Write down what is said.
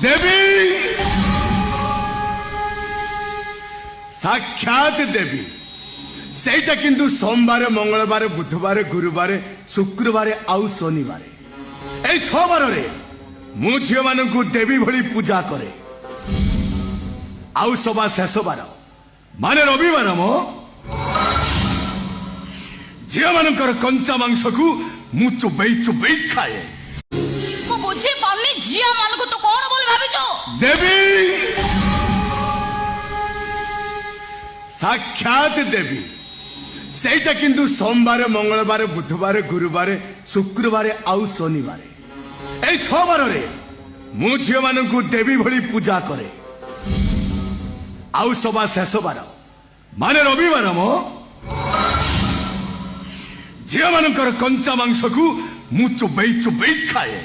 দেবী সাক্ষাৎ দেবী সেইটা কিন্তু সোমবার মঙ্গলবার বুধবার গুরুবার শুক্রবার আউ শনিবার এই 6 বাରରେ ମୁଁ ଝିଅମାନଙ୍କୁ ଦେବୀ ଭଳି ପୂଜା କରେ ଆଉ ସବା ଶେଷ ବାର ମାନେ ରବିବାର ମୋ ଝିଅମାନଙ୍କର କଞ୍ଚା ମାଂସକୁ ମୁଁ ଚୋବେଇ ଚୋବେଇ ଖାଏ ମୁଁ ବୁଝି ପାରୁନି ଝିଅ ମାନଙ୍କୁ ତୁ କଣ ବୋଲି ଭାବିଛୁ ଦେବୀ ସାକ୍ଷାତ ଦେବୀ ସେଇଟା କିନ୍ତୁ সোমবার ମଙ୍ଗଳବାର ବୁଧବାର ଗୁରୁବାର ଶୁକ୍ରବାର ଆଉ ଶନିବାର এই 6 ବାରରେ ମୁଁ ଝିଅମାନଙ୍କୁ ଦେବୀ ଭଳି ପୂଜା କରେ ଆଉ ସବା ଶେଷ ବାର ମାନେ ରବିବାର ମୋ ଝିଅମାନଙ୍କର କଞ୍ଚା ମାଂସକୁ ମୁଁ ଚୋବେଇ ଚୋବେଇ ଖାଏ